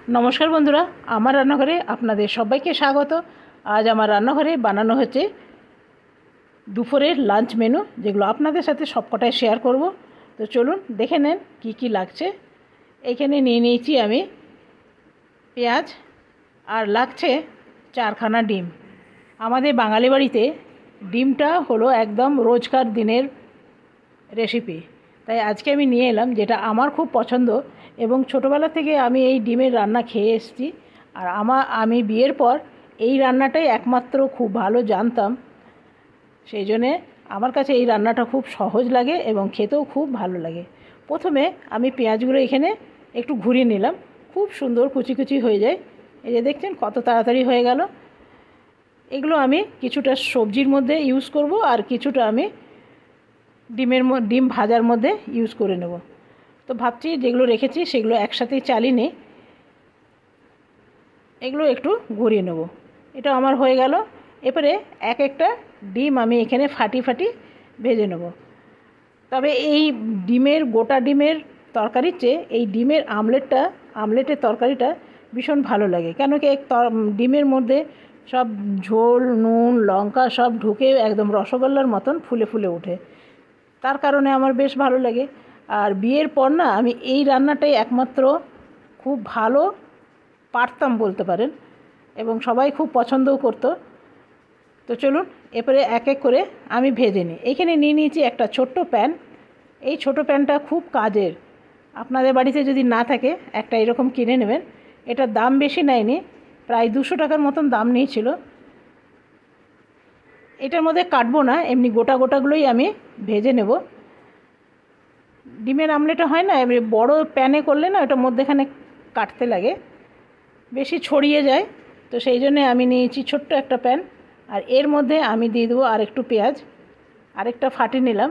নমস্কার বন্ধুরা, আমার রান্নাঘরে আপনাদের সবাইকে স্বাগত। আজ আমার রান্নাঘরে বানানো হচ্ছে দুপুরের লাঞ্চ মেনু, যেগুলো আপনাদের সাথে সবকটাই শেয়ার করব। তো চলুন দেখে নেন কি কি লাগছে। এখানে নিয়ে নিয়েছি আমি পেঁয়াজ, আর লাগছে 4খানা ডিম। আমাদের বাঙালি বাড়িতে ডিমটা হলো একদম রোজকার দিনের রেসিপি, তাই আজকে আমি নিয়ে এলাম, যেটা আমার খুব পছন্দ এবং ছোটোবেলা থেকে আমি এই ডিমের রান্না খেয়ে এসেছি। আর আমি বিয়ের পর এই রান্নাটাই একমাত্র খুব ভালো জানতাম, সেই জন্যে আমার কাছে এই রান্নাটা খুব সহজ লাগে এবং খেতেও খুব ভালো লাগে। প্রথমে আমি পেঁয়াজগুলো এখানে একটু ঘুরিয়ে নিলাম, খুব সুন্দর কুচি কুচি হয়ে যায়। এই যে দেখছেন কত তাড়াতাড়ি হয়ে গেল। এগুলো আমি কিছুটা সবজির মধ্যে ইউজ করব, আর কিছুটা আমি ডিম ভাজার মধ্যে ইউজ করে নেব। তো ভাবছি যেগুলো রেখেছি সেগুলো একসাথেই চালিয়ে নিই, এগুলো একটু ঘুরিয়ে নেব। এটা আমার হয়ে গেল। এরপরে এক একটা ডিম আমি এখানে ফাটি ভেজে নেব। তবে এই গোটা ডিমের তরকারির চেয়ে এই ডিমের আমলেটের তরকারিটা ভীষণ ভালো লাগে, কেন কি ডিমের মধ্যে সব ঝোল, নুন, লঙ্কা সব ঢুকে একদম রসগোল্লার মতন ফুলে ফুলে ওঠে, তার কারণে আমার বেশ ভালো লাগে। আর বিয়ের পর না আমি এই রান্নাটাই একমাত্র খুব ভালো পারতাম বলতে পারেন, এবং সবাই খুব পছন্দও করতো। তো চলুন এরপরে এক এক করে আমি ভেজে নিই। এইখানে নিয়ে নিয়েছি একটা ছোট্ট প্যান। এই ছোটো প্যানটা খুব কাজের, আপনাদের বাড়িতে যদি না থাকে একটা এরকম কিনে নেবেন। এটার দাম বেশি নেয়নি, প্রায় 200 টাকার মতন দাম নিয়েছিল। এটার মধ্যে কাটবো না, এমনি গোটাগুলোই আমি ভেজে নেব। ডিমের আমলেটটা হয় না, এবারে বড় প্যানে করলে না ওটা মধ্যেখানে কাটতে লাগে, বেশি ছড়িয়ে যায়। তো সেই জন্যে আমি নিয়েছি ছোট্ট একটা প্যান, আর এর মধ্যে আমি দিয়ে দেবো আর একটু পেঁয়াজ, আরেকটা ফাটি নিলাম।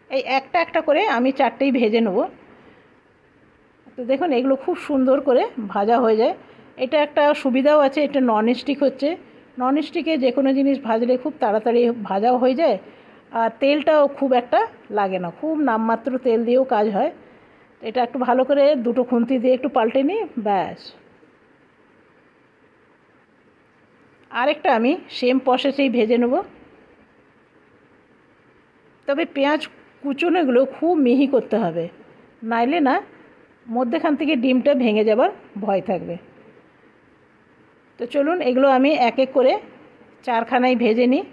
এই একটা একটা করে আমি 4টেই ভেজে নেব। তো দেখুন এগুলো খুব সুন্দর করে ভাজা হয়ে যায়। এটা একটা সুবিধাও আছে, এটা ননস্টিক হচ্ছে। ননস্টিকে যে কোনো জিনিস ভাজলে খুব তাড়াতাড়ি ভাজাও হয়ে যায়, আর তেলটাও খুব একটা লাগে না, খুব নামমাত্র তেল দিয়েও কাজ হয়। এটা একটু ভালো করে দুটো খুন্তি দিয়ে একটু পাল্টে নিই, ব্যাস। আরেকটা আমি সেম প্রসেসেই ভেজে নেব। তবে পেঁয়াজ কুচনোগুলো খুব মিহি করতে হবে, নাইলে না মধ্যেখান থেকে ডিমটা ভেঙে যাবার ভয় থাকবে। তো চলুন এগুলো আমি এক এক করে 4খানাই ভেজে নিই।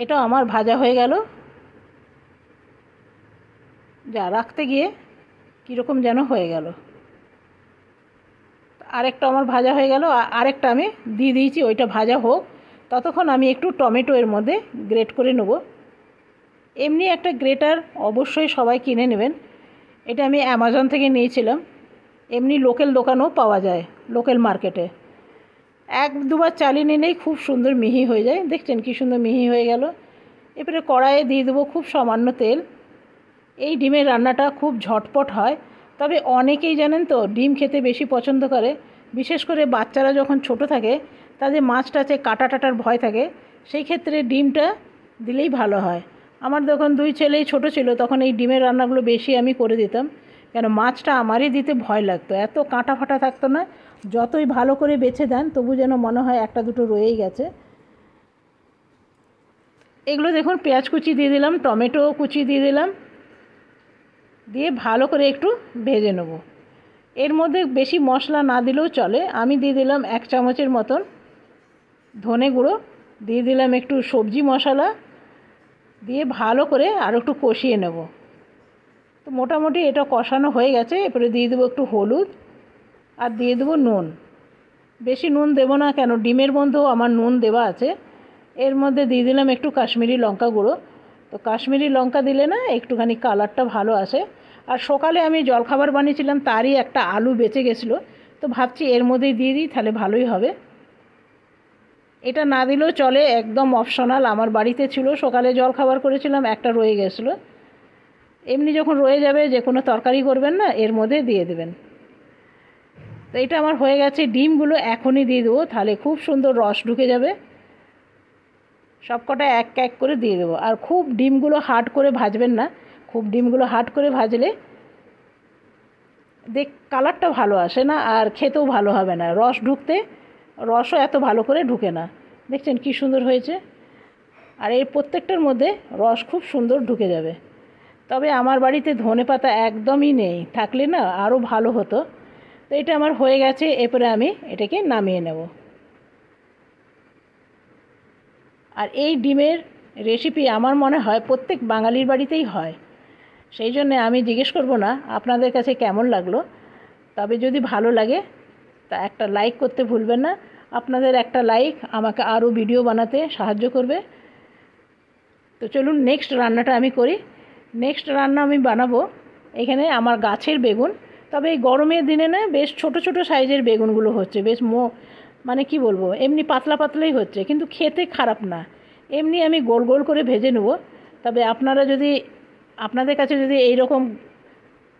এটা আমার ভাজা হয়ে গেল। যা রাখতে গিয়ে কীরকম যেন হয়ে গেল। আরেকটা আমার ভাজা হয়ে গেল, আরেকটা আমি দিয়ে দিয়েছি, ওইটা ভাজা হোক। ততক্ষণ আমি একটু টমেটো এর মধ্যে গ্রেট করে নেব। এমনি একটা গ্রেটার অবশ্যই সবাই কিনে নেবেন, এটা আমি অ্যামাজন থেকে নিয়েছিলাম। এমনি লোকাল দোকানেও পাওয়া যায়, লোকাল মার্কেটে। 1-2বার চালিয়ে নিলেই খুব সুন্দর মিহি হয়ে যায়। দেখছেন কী সুন্দর মিহি হয়ে গেল। এরপরে কড়াইয়ে দিয়ে দেবো খুব সামান্য তেল। এই ডিমের রান্নাটা খুব ঝটপট হয়, তবে অনেকেই জানেন তো ডিম খেতে বেশি পছন্দ করে, বিশেষ করে বাচ্চারা যখন ছোট থাকে তাদের মাছ টাচে কাটা টাটার ভয় থাকে, সেই ক্ষেত্রে ডিমটা দিলেই ভালো হয়। আমার যখন 2 ছেলেই ছোট ছিল তখন এই ডিমের রান্নাগুলো বেশি আমি করে দিতাম, কেন মাছটা আমারই দিতে ভয় লাগতো, এত কাঁটা ফাটা থাকতো না। যতই ভালো করে বেছে দেন তবু যেন মনে হয় একটা দুটো রয়েই গেছে। এগুলো দেখুন পেঁয়াজ কুচি দিয়ে দিলাম, টমেটো কুচি দিয়ে দিলাম, দিয়ে ভালো করে একটু ভেজে নেব। এর মধ্যে বেশি মশলা না দিলেও চলে। আমি দিয়ে দিলাম 1 চামচের মতন ধনে গুঁড়ো, দিয়ে দিলাম একটু সবজি মশলা, দিয়ে ভালো করে আর একটু কষিয়ে নেব। তো মোটামুটি এটা কষানো হয়ে গেছে। এরপরে দিয়ে দেবো একটু হলুদ, আর দিয়ে দেবো নুন। বেশি নুন দেবো না, কেন ডিমের মধ্যেও আমার নুন দেওয়া আছে। এর মধ্যে দিয়ে দিলাম একটু কাশ্মীরি লঙ্কা গুঁড়ো। তো কাশ্মীরি লঙ্কা দিলে না একটুখানি কালারটা ভালো আসে। আর সকালে আমি জলখাবার বানিয়েছিলাম, তারই একটা আলু বেঁচে গেছিলো, তো ভাবছি এর মধ্যেই দিয়ে দিই, তাহলে ভালোই হবে। এটা না দিলেও চলে, একদম অপশনাল। আমার বাড়িতে ছিল, সকালে জলখাবার করেছিলাম, একটা রয়ে গেছিলো। এমনি যখন রয়ে যাবে, যে কোনো তরকারি করবেন না, এর মধ্যে দিয়ে দেবেন। তো এটা আমার হয়ে গেছে। ডিমগুলো এখনই দিয়ে দেবো, তাহলে খুব সুন্দর রস ঢুকে যাবে। সবকটা এক এক করে দিয়ে দেবো। আর খুব ডিমগুলো হার্ড করে ভাজবেন না, খুব ডিমগুলো হার্ড করে ভাজলে কালারটা ভালো আসে না, আর খেতেও ভালো হবে না। রসও এত ভালো করে ঢুকে না। দেখছেন কি সুন্দর হয়েছে। আর এর প্রত্যেকটার মধ্যে রস খুব সুন্দর ঢুকে যাবে। তবে আমার বাড়িতে ধনেপাতা একদমই নেই, থাকলে না আরও ভালো হতো। তো এটা আমার হয়ে গেছে, এরপরে আমি এটাকে নামিয়ে নেব। আর এই ডিমের রেসিপি আমার মনে হয় প্রত্যেক বাঙালির বাড়িতেই হয়, সেই জন্যে আমি জিজ্ঞেস করব না আপনাদের কাছে কেমন লাগলো। তবে যদি ভালো লাগে তা একটা লাইক করতে ভুলবেন না। আপনাদের একটা লাইক আমাকে আরও ভিডিও বানাতে সাহায্য করবে। তো চলুন নেক্সট রান্নাটা আমি করি। নেক্সট রান্না আমি বানাবো এখানে আমার গাছের বেগুন। তবে এই গরমের দিনে না বেশ ছোট ছোট সাইজের বেগুনগুলো হচ্ছে, বেশ মানে কি বলবো, এমনি পাতলা পাতলাই হচ্ছে, কিন্তু খেতে খারাপ না। এমনি আমি গোল গোল করে ভেজে নেব। তবে আপনাদের কাছে যদি এই রকম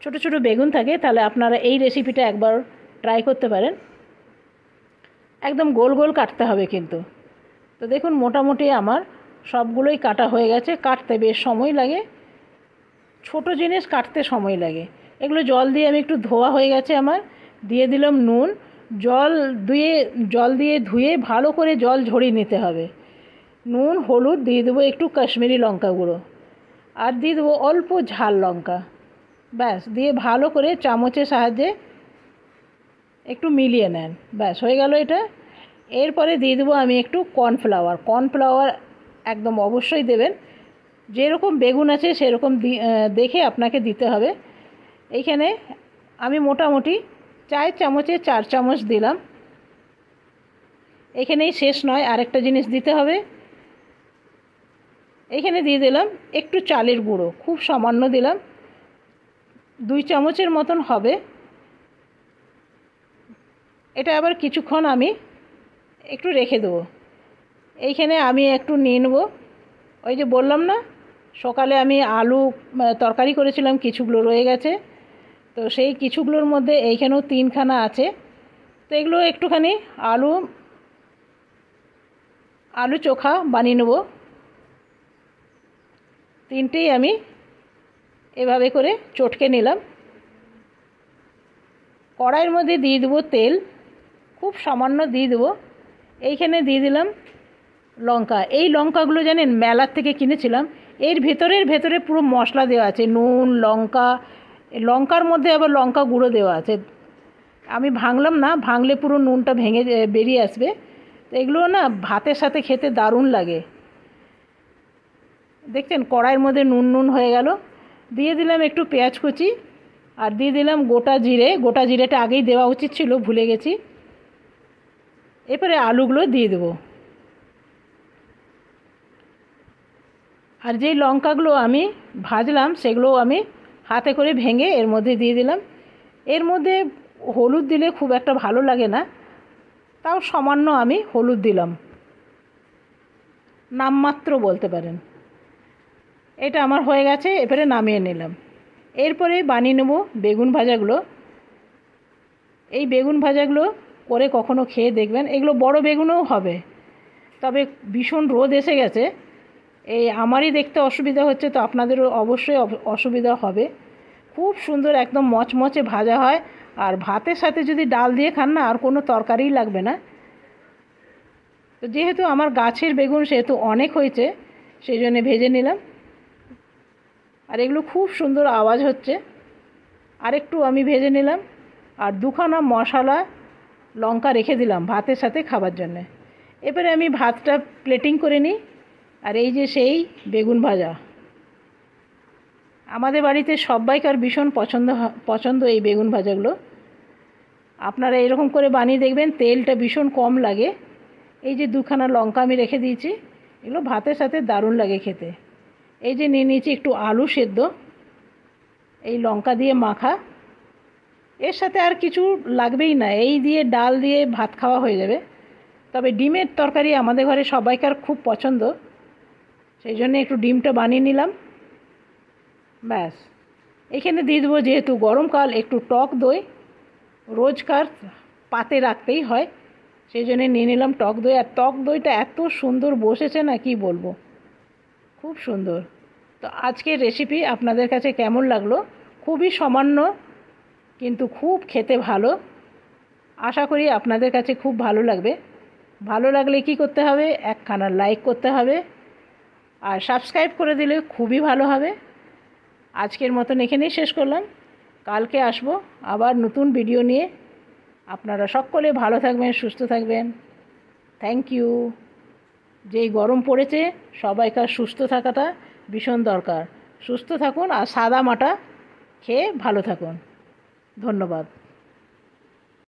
ছোট ছোট বেগুন থাকে তাহলে আপনারা এই রেসিপিটা একবার ট্রাই করতে পারেন। একদম গোল গোল কাটতে হবে কিন্তু। তো দেখুন মোটামুটি আমার সবগুলোই কাটা হয়ে গেছে। কাটতে বেশ সময় লাগে, ছোট জিনিস কাটতে সময় লাগে। এগুলো জল দিয়ে আমি একটু ধোয়া হয়ে গেছে আমার, দিয়ে দিলাম নুন। জল দিয়ে ধুয়ে ভালো করে জল ঝরিয়ে নিতে হবে। নুন হলুদ দিয়ে দেবো, একটু কাশ্মীরি লঙ্কা গুঁড়ো, আর দিয়ে দেবো অল্প ঝাল লঙ্কা। ব্যাস, দিয়ে ভালো করে চামচের সাহায্যে একটু মিলিয়ে নেন। ব্যাস হয়ে গেল এটা। এরপরে দিয়ে দেবো আমি একটু কর্নফ্লাওয়ার একদম অবশ্যই দেবেন। যেরকম বেগুন আছে সেরকম দেখে আপনাকে দিতে হবে। এইখানে আমি মোটামুটি চায়ের চামচে 4 চামচ দিলাম। এখানেই শেষ নয়, আরেকটা জিনিস দিতে হবে। এখানে দিয়ে দিলাম একটু চালের গুঁড়ো, খুব সামান্য দিলাম, 2 চামচের মতন হবে। এটা আবার কিছুক্ষণ আমি একটু রেখে দেবো। এইখানে আমি একটু নিয়ে নেব, ওই যে বললাম না সকালে আমি আলু তরকারি করেছিলাম, কিছুগুলো রয়ে গেছে। তো সেই কিছুগুলোর মধ্যে এইখানেও 3খানা আছে। তো এগুলো একটুখানি আলু চোখা বানিয়ে নেব। 3টেই আমি এভাবে করে চটকে নিলাম। কড়াইয়ের মধ্যে দিয়ে দেবো তেল, খুব সামান্য দিয়ে দেবো। এইখানে দিয়ে দিলাম লঙ্কা। এই লঙ্কাগুলো জানেন মেলার থেকে কিনেছিলাম। এর ভেতরে পুরো মশলা দেওয়া আছে, নুন লঙ্কা, লঙ্কার মধ্যে আবার লঙ্কা গুঁড়ো দেওয়া আছে। আমি ভাঙলাম না, ভাঙলে পুরো নুনটা ভেঙে বেরিয়ে আসবে। তো এগুলো না ভাতের সাথে খেতে দারুণ লাগে। দেখছেন কড়াইয়ের মধ্যে নুন হয়ে গেল। দিয়ে দিলাম একটু পেঁয়াজ কুচি, আর দিয়ে দিলাম গোটা জিরেটা আগেই দেওয়া উচিত ছিল, ভুলে গেছি। এরপরে আলুগুলো দিয়ে দেবো। আর যেই লঙ্কাগুলো আমি ভাজলাম সেগুলো আমি হাতে করে ভেঙে এর মধ্যে দিয়ে দিলাম। এর মধ্যে হলুদ দিলে খুব একটা ভালো লাগে না, তাও সামান্য আমি হলুদ দিলাম, নামমাত্র বলতে পারেন। এটা আমার হয়ে গেছে, এবারে নামিয়ে নিলাম। এরপরে বানিয়ে নেব বেগুন ভাজাগুলো। এই বেগুন ভাজাগুলো করে কখনো খেয়ে দেখবেন। এগুলো বড় বেগুনও হবে, তবে ভীষণ রোদ এসে গেছে, এই আমারই দেখতে অসুবিধা হচ্ছে, তো আপনাদেরও অবশ্যই অসুবিধা হবে। খুব সুন্দর একদম মচমচে ভাজা হয়। আর ভাতের সাথে যদি ডাল দিয়ে খান না, আর কোনো তরকারিই লাগবে না। তো যেহেতু আমার গাছের বেগুন সেহেতু অনেক হয়েছে, সেই জন্যে ভেজে নিলাম। আর এগুলো খুব সুন্দর আওয়াজ হচ্ছে। আরেকটু আমি ভেজে নিলাম। আর 2খানা মশলা লঙ্কা রেখে দিলাম ভাতের সাথে খাবার জন্যে। এবারে আমি ভাতটা প্লেটিং করে নিই। আর এই যে সেই বেগুন ভাজা, আমাদের বাড়িতে সবাইকার ভীষণ পছন্দ এই বেগুন ভাজাগুলো। আপনারা এরকম করে বানিয়ে দেখবেন, তেলটা ভীষণ কম লাগে। এই যে 2খানা লঙ্কা আমি রেখে দিয়েছি, এগুলো ভাতের সাথে দারুণ লাগে খেতে। এই যে নিয়ে নিয়েছি একটু আলু সেদ্ধ, এই লঙ্কা দিয়ে মাখা। এর সাথে আর কিছু লাগবেই না, এই দিয়ে ডাল দিয়ে ভাত খাওয়া হয়ে যাবে। তবে ডিমের তরকারি আমাদের ঘরে সবাইকার খুব পছন্দ, সেই জন্য একটু ডিমটা বানিয়ে নিলাম। ব্যাস, এখানে দিয়ে দেবো, যেহেতু গরমকাল, একটু টক দই। রোজকার পাতে রাখতেই হয়, সেই জন্যে নিয়ে নিলাম টক দই। আর টক দইটা এত সুন্দর বসেছে না, কি বলবো, খুব সুন্দর। তো আজকের রেসিপি আপনাদের কাছে কেমন লাগলো? খুবই সামান্য কিন্তু খুব খেতে ভালো। আশা করি আপনাদের কাছে খুব ভালো লাগবে। ভালো লাগলে কি করতে হবে, একখানা লাইক করতে হবে আর সাবস্ক্রাইব করে দিলে খুবই ভালো হবে। আজকের মতন এখানেই শেষ করলাম। কালকে আসব আবার নতুন ভিডিও নিয়ে। আপনারা সকলে ভালো থাকবেন, সুস্থ থাকবেন। Thank you. যেই গরম পড়েছে সবাইকার সুস্থ থাকাটা ভীষণ দরকার। সুস্থ থাকুন আর সাদা মাটা খেয়ে ভালো থাকুন। ধন্যবাদ।